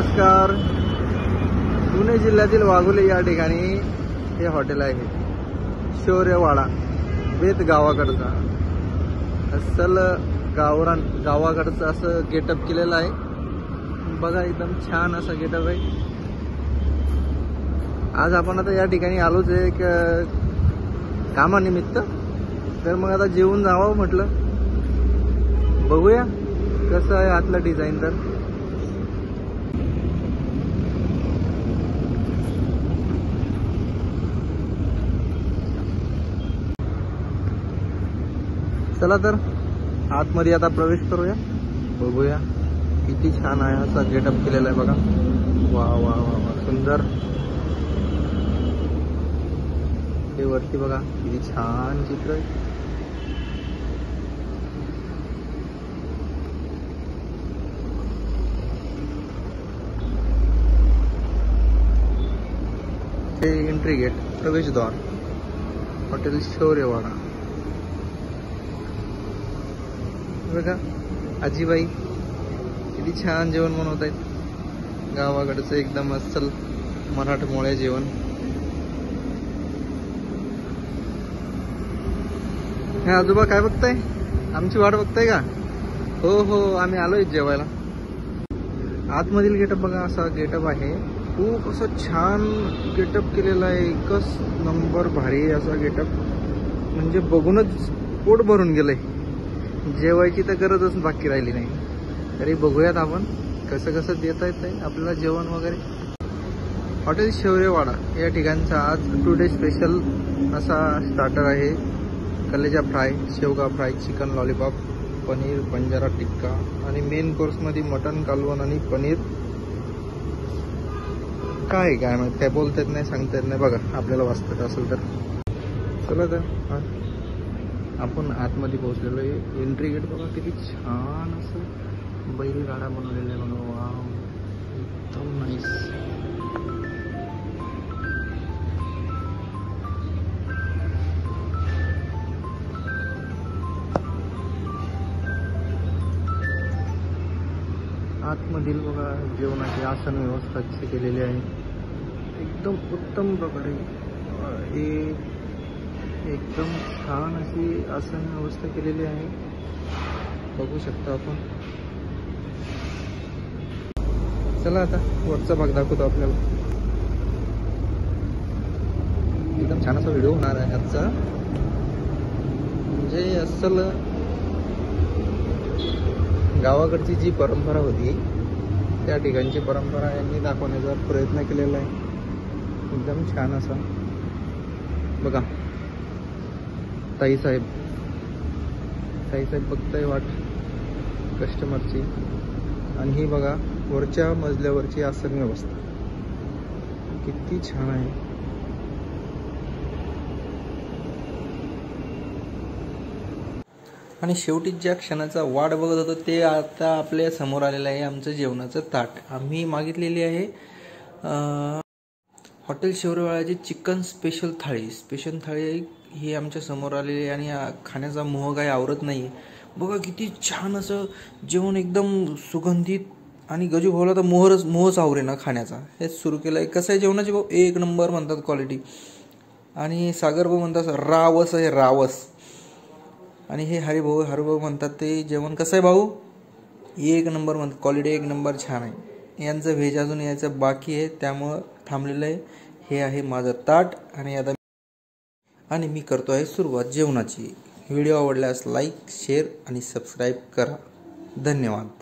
नमस्कार. पुणे जिल्ह्यातील वाघोली या ठिकाणी हे हॉटेल आहे. शौर्यवाडा बेत गावाकडचा अस्सल गावाकडचं असं गेटअप केलेलं आहे. बघा एकदम छान असं गेटअप आहे. आज आपण आता या ठिकाणी आलोच आहे एक कामानिमित्त. तर मग आता जेवून जावं म्हटलं. बघूया कसं आहे आतलं डिझाईन. तर चला तर आतमध्ये आता प्रवेश करूया. बघूया किती छान आहे असा गेटअप केलेला आहे. बघा वा वा वा वा सुंदर. हे वरती बघा किती छान चित्र आहे. हे एंट्री गेट प्रवेशद्वार हॉटेल शौर्यवाडा. बघा आजीबाई किती छान जेवण बनवत आहेत. गावाकडचं एकदम अस्सल मराठमोळे जेवण. हे आजोबा काय बघताय? आमची वाट बघताय का? हो हो आम्ही आलोय जेवायला. आतमधील गेटअप बघा असा गेटअप आहे. खूप असं छान गेटअप केलेला आहे. एकच नंबर भारी असा गेटअप. म्हणजे बघूनच पोट भरून गेलंय. जेवायची तर गरजच बाकी राहिली नाही. तरी बघूयात आपण कसं कसं देता येतंय आपल्याला जेवण वगैरे. हॉटेल शौर्यवाडा या ठिकाणचा आज टुडे स्पेशल असा स्टार्टर आहे. कलेजा फ्राय, शेवगा fry, chicken lollipop, paneer Banjara tikka आणि मेन कोर्समध्ये मटन कालवण आणि पनीर. काय माहिती काय बोलता येत नाही, सांगता येत नाही. बघा आपल्याला वाचता असेल तर चला तर आपण आतमध्ये पोहोचलेलो आहे. एंट्री गेट बघा किती छान असं बैलगाडा बनवलेला आहे. बघा वाव एकदम नाईस. आतमधील बघा जेवणाची आसन व्यवस्था कशी केलेली आहे. एकदम उत्तम प्रकारे एकदम छान अशी आसन व्यवस्था केलेली आहे. बघू शकता आपण. चला आता वरचा भाग दाखवतो आपल्याला. एकदम छान असा व्हिडिओ होणार आहे आजचा. म्हणजे अस्सल गावाकडची जी परंपरा होती त्या ठिकाणची परंपरा यांनी दाखवण्याचा प्रयत्न केलेला आहे. एकदम छान असा. बघा ताईसाहेब बघताय वाट कस्टमरची. आणि ही बघा वरच्या मजल्यावरची आसन व्यवस्था किती छान आहे. आणि शेवटी ज्या क्षणाचा वाट बघत होतो ते आता आपल्या समोर आलेलं आहे. आमचं जेवणाचं ताट आम्ही मागितलेली आहे. हॉटेल शौर्यवाड्याची चिकन स्पेशल थाळी ही आमच्या समोर आलेली आहे. आणि खाण्याचा मोह काही आवरत नाही. बघा किती छान असं जेवण एकदम सुगंधित. आणि गजू भाऊला तर मोहच आवरे ना खाण्याचा. हेच सुरू केलं आहे. कसं आहे जेवणाची भाऊ एक नंबर म्हणतात क्वालिटी. आणि सागर भाऊ म्हणतात रावस आहे रावस. आणि हे हरिभाऊ म्हणतात ते जेवण कसं आहे भाऊ एक नंबर म्हणतात. क्वालिटी एक नंबर छान आहे. यांचं व्हेज अजून यायचं बाकी आहे त्यामुळं थांबलेलं आहे. हे आहे माझं ताट. आणि मी करतो आहे सुरुवात जेवणाची. व्हिडिओ आवडल्यास लाईक शेअर आणि सबस्क्राईब करा. धन्यवाद.